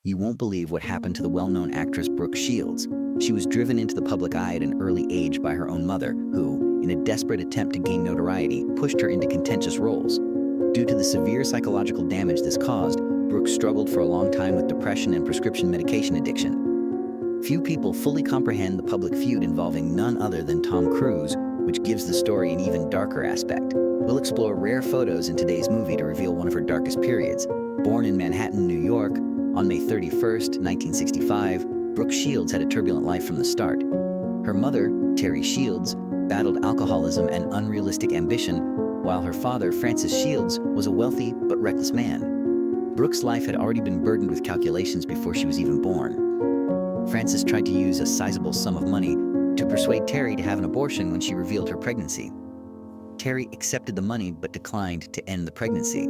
You won't believe what happened to the well-known actress Brooke Shields. She was driven into the public eye at an early age by her own mother, who, in a desperate attempt to gain notoriety, pushed her into contentious roles. Due to the severe psychological damage this caused, Brooke struggled for a long time with depression and prescription medication addiction. Few people fully comprehend the public feud involving none other than Tom Cruise, which gives the story an even darker aspect. We'll explore rare photos in today's movie to reveal one of her darkest periods. Born in Manhattan, New York, on May 31st, 1965, Brooke Shields had a turbulent life from the start. Her mother, Terry Shields, battled alcoholism and unrealistic ambition, while her father, Francis Shields, was a wealthy but reckless man. Brooke's life had already been burdened with calculations before she was even born. Francis tried to use a sizable sum of money to persuade Terry to have an abortion when she revealed her pregnancy. Terry accepted the money but declined to end the pregnancy.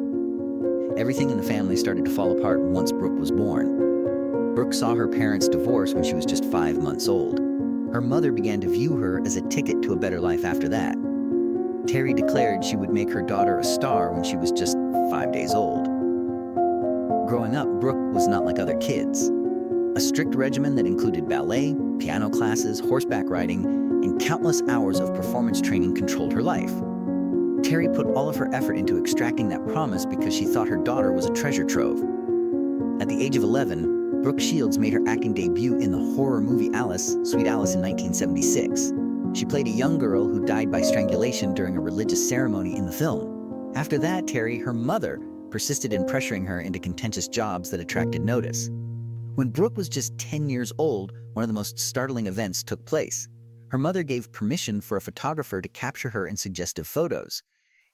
Everything in the family started to fall apart once Brooke was born. Brooke saw her parents divorce when she was just 5 months old. Her mother began to view her as a ticket to a better life after that. Terry declared she would make her daughter a star when she was just 5 days old. Growing up, Brooke was not like other kids. A strict regimen that included ballet, piano classes, horseback riding, and countless hours of performance training controlled her life. Terry put all of her effort into extracting that promise because she thought her daughter was a treasure trove. At the age of 11, Brooke Shields made her acting debut in the horror movie Alice, Sweet Alice in 1976. She played a young girl who died by strangulation during a religious ceremony in the film. After that, Terry, her mother, persisted in pressuring her into contentious jobs that attracted notice. When Brooke was just 10 years old, one of the most startling events took place. Her mother gave permission for a photographer to capture her in suggestive photos.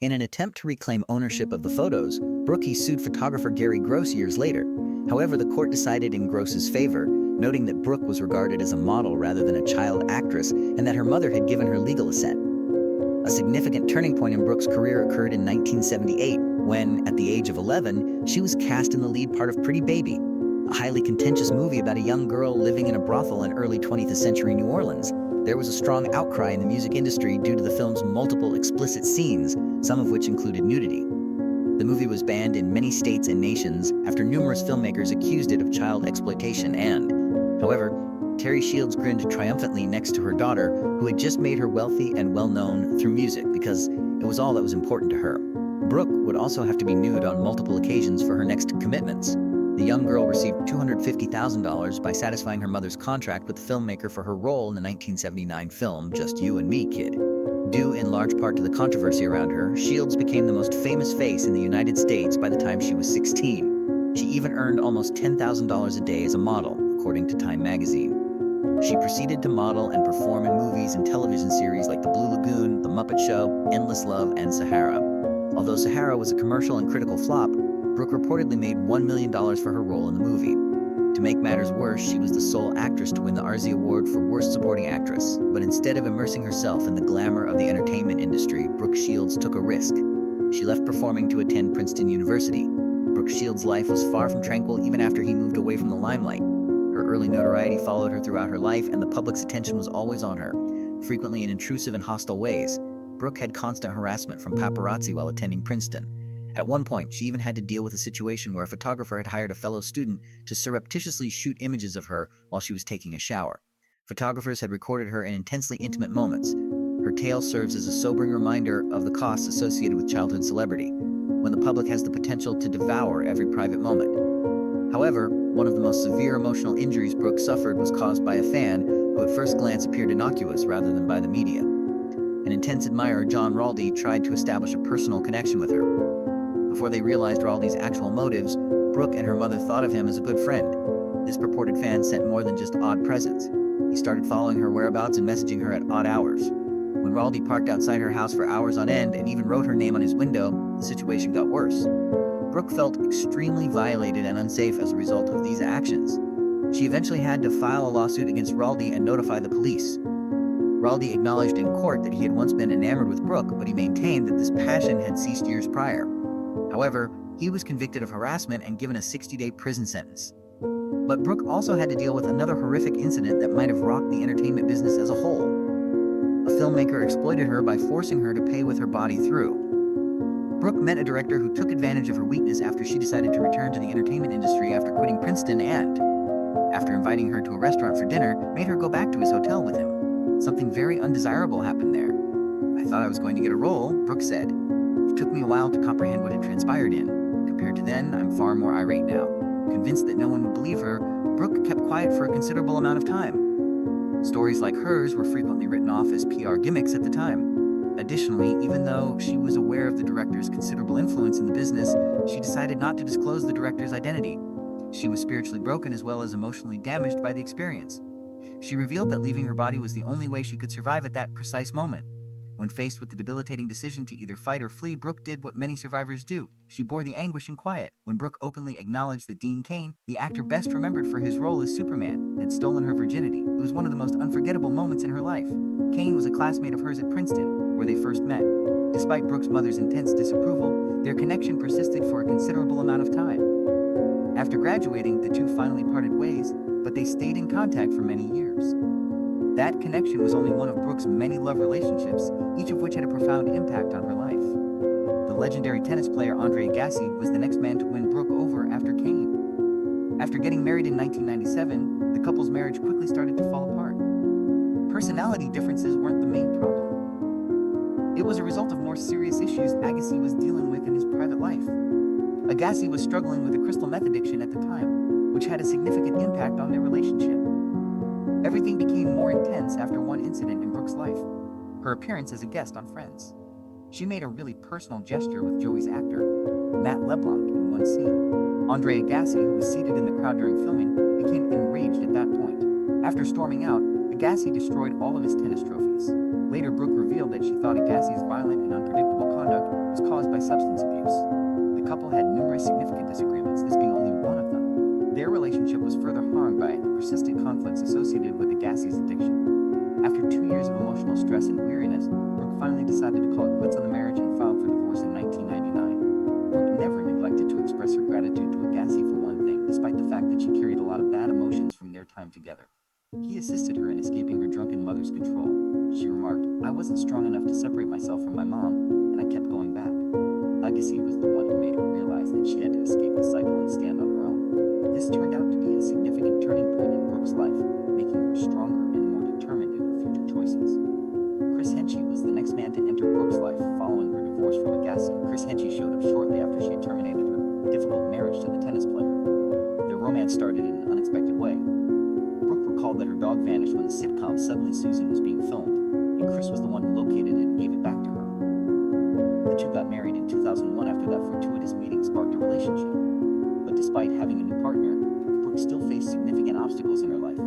In an attempt to reclaim ownership of the photos, Brooke sued photographer Gary Gross years later. However, the court decided in Gross's favor, noting that Brooke was regarded as a model rather than a child actress and that her mother had given her legal assent. A significant turning point in Brooke's career occurred in 1978 when, at the age of 11, she was cast in the lead part of Pretty Baby, a highly contentious movie about a young girl living in a brothel in early 20th century New Orleans. There was a strong outcry in the music industry due to the film's multiple explicit scenes, some of which included nudity. The movie was banned in many states and nations after numerous filmmakers accused it of child exploitation however, Terry Shields grinned triumphantly next to her daughter, who had just made her wealthy and well-known through music because it was all that was important to her. Brooke would also have to be nude on multiple occasions for her next commitments. The young girl received $250,000 by satisfying her mother's contract with the filmmaker for her role in the 1979 film Just You and Me, Kid. Due in large part to the controversy around her, Shields became the most famous face in the United States by the time she was 16. She even earned almost $10,000 a day as a model, according to Time magazine. She proceeded to model and perform in movies and television series like The Blue Lagoon, The Muppet Show, Endless Love, and Sahara. Although Sahara was a commercial and critical flop, Brooke reportedly made $1 million for her role in the movie. To make matters worse, she was the sole actress to win the RZ Award for Worst Supporting Actress. But instead of immersing herself in the glamour of the entertainment industry, Brooke Shields took a risk. She left performing to attend Princeton University. Brooke Shields' life was far from tranquil even after he moved away from the limelight. Her early notoriety followed her throughout her life, and the public's attention was always on her, frequently in intrusive and hostile ways. Brooke had constant harassment from paparazzi while attending Princeton. At one point, she even had to deal with a situation where a photographer had hired a fellow student to surreptitiously shoot images of her while she was taking a shower. Photographers had recorded her in intensely intimate moments. Her tale serves as a sobering reminder of the costs associated with childhood celebrity, when the public has the potential to devour every private moment. However, one of the most severe emotional injuries Brooke suffered was caused by a fan who at first glance appeared innocuous rather than by the media. An intense admirer, John Raldi, tried to establish a personal connection with her. Before they realized Raldi's actual motives, Brooke and her mother thought of him as a good friend. This purported fan sent more than just odd presents. He started following her whereabouts and messaging her at odd hours. When Raldi parked outside her house for hours on end and even wrote her name on his window, the situation got worse. Brooke felt extremely violated and unsafe as a result of these actions. She eventually had to file a lawsuit against Raldi and notify the police. Raldi acknowledged in court that he had once been enamored with Brooke, but he maintained that this passion had ceased years prior. However, he was convicted of harassment and given a 60-day prison sentence. But Brooke also had to deal with another horrific incident that might have rocked the entertainment business as a whole. A filmmaker exploited her by forcing her to pay with her body through. Brooke met a director who took advantage of her weakness after she decided to return to the entertainment industry after quitting Princeton and, after inviting her to a restaurant for dinner, made her go back to his hotel with him. Something very undesirable happened there. "I thought I was going to get a role," Brooke said. "It took me a while to comprehend what had transpired in. Compared to then, I'm far more irate now." Convinced that no one would believe her, Brooke kept quiet for a considerable amount of time. Stories like hers were frequently written off as PR gimmicks at the time. Additionally, even though she was aware of the director's considerable influence in the business, she decided not to disclose the director's identity. She was spiritually broken as well as emotionally damaged by the experience. She revealed that leaving her body was the only way she could survive at that precise moment. When faced with the debilitating decision to either fight or flee, Brooke did what many survivors do. She bore the anguish in quiet. When Brooke openly acknowledged that Dean Cain, the actor best remembered for his role as Superman, had stolen her virginity, it was one of the most unforgettable moments in her life. Cain was a classmate of hers at Princeton, where they first met. Despite Brooke's mother's intense disapproval, their connection persisted for a considerable amount of time. After graduating, the two finally parted ways, but they stayed in contact for many years. That connection was only one of Brooke's many love relationships, each of which had a profound impact on her life. The legendary tennis player Andre Agassi was the next man to win Brooke over after Cain. After getting married in 1997, the couple's marriage quickly started to fall apart. Personality differences weren't the main problem. It was a result of more serious issues Agassi was dealing with in his private life. Agassi was struggling with a crystal meth addiction at the time, which had a significant impact on their relationship. Everything became more intense after one incident in Brooke's life, her appearance as a guest on Friends. She made a really personal gesture with Joey's actor, Matt LeBlanc, in one scene. Andre Agassi, who was seated in the crowd during filming, became enraged at that point. After storming out, Agassi destroyed all of his tennis trophies. Later, Brooke revealed that she thought Agassi's violent and unpredictable conduct was caused by substance abuse. The couple had numerous significant disagreements, this being only one of them. Their relationship was further harmed by the persistent conflicts associated with Agassi's addiction. After 2 years of emotional stress and weariness, Brooke finally decided to call it quits on the marriage and filed for divorce in 1999. Brooke never neglected to express her gratitude to Agassi for one thing, despite the fact that she carried a lot of bad emotions from their time together. He assisted her in escaping her drunken mother's control. She remarked, "I wasn't strong enough to separate myself from my mom, and I kept going back." Agassi was the one who made her realize that she had to escape the cycle and stand on her own. This turned out to be a significant turning point in Brooke's life, making her stronger and more determined in her future choices. Chris Henchy was the next man to enter Brooke's life following her divorce from Agassi. Chris Henchy showed up shortly after she had terminated her difficult marriage to the tennis player. Their romance started in an unexpected way. Brooke recalled that her dog vanished when the sitcom Suddenly Susan was being filmed, and Chris was the one who located it and gave it back to her. The two got married in 2001 after that fortuitous meeting sparked a relationship. But despite having a new partner, Brooke still faced significant obstacles in her life,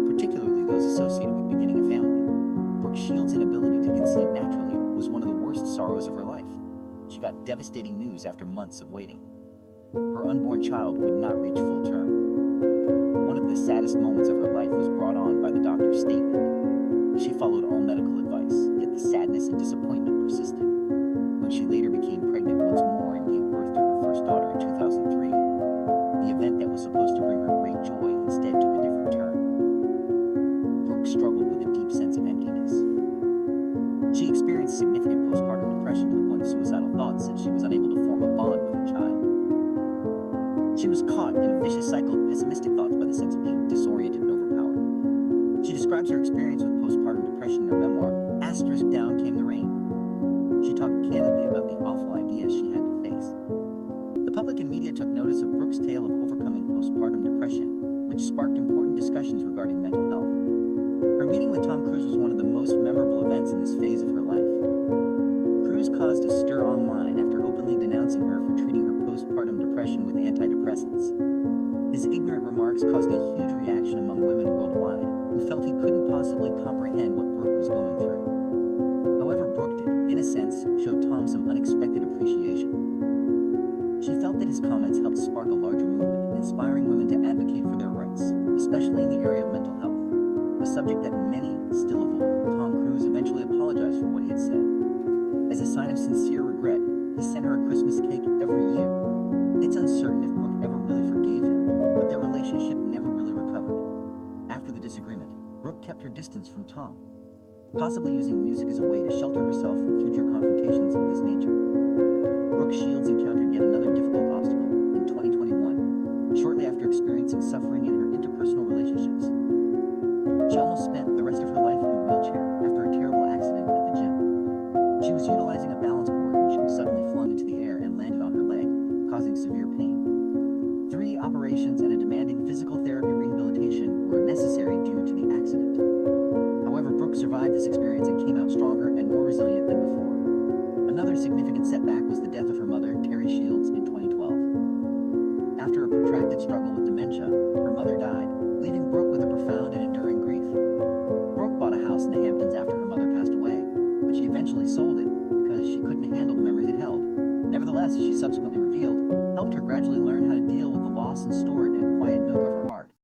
particularly those associated with beginning a family. Brooke Shields' inability to conceive naturally was one of the worst sorrows of her life. She got devastating news after months of waiting. Her unborn child would not reach full term. One of the saddest moments of her life was brought on by the doctor's statement. She followed all medical advice, yet the sadness and disappointment persisted. When she later became pregnant once more and gave birth to her first daughter in 2003, the event that was supposed to bring her great joy instead took a different turn. Brooke struggled with a deep sense of emptiness. She experienced significant postpartum depression to the point of suicidal thoughts since she was unable to form a bond with her child. She was caught in a vicious cycle of pessimistic thoughts by the sense of being disoriented and overpowered. She describes her experience with postpartum depression in her memoir, "Down Came the Rain." She talked candidly about the awful ideas she had to face. The public and media took notice of Brooke's tale of overcoming postpartum depression, which sparked important discussions regarding mental health. Her meeting with Tom Cruise was one of the most memorable events in this phase of her life. Cruise caused a stir online after openly denouncing her for treating her postpartum depression with antidepressants. His ignorant remarks caused a huge reaction among women worldwide, who felt he couldn't possibly comprehend what Brooke was going through. However, Brooke did, in a sense, show Tom some unexpected appreciation. She felt that his comments helped spark a larger movement, inspiring women to advocate for their rights, especially in the area of mental health, a subject that many still avoid. Tom Cruise eventually apologized for what he had said. As a sign of sincere regret, he sent her a Christmas cake every year. It's uncertain if Brooke ever really forgave him, but their relationship never really recovered. After the disagreement, Brooke kept her distance from Tom, possibly using music as a way to shelter herself from future confrontations of this nature. Brooke Shields encountered yet another difficult obstacle in 2021, shortly after experiencing suffering in her interpersonal relationships. She almost spent the rest of her life in a wheelchair after a terrible accident at the gym. She was utilizing a balance board when she was suddenly flung into the air and landed on her leg, causing severe pain. 3 operations and a demanding physical therapy rehabilitation were necessary due to the accident. However, Brooke survived this experience and came out stronger and more resilient than before. Another significant setback was the death of her mother, Terry Shields, in 2012. After a protracted struggle with dementia, her mother died, leaving Brooke with a profound and enduring grief. Brooke bought a house in the Hamptons after her mother passed away, but she eventually sold it because she couldn't handle the memories it held. Nevertheless, as she subsequently revealed, helped her gradually learn how to deal with the loss and store it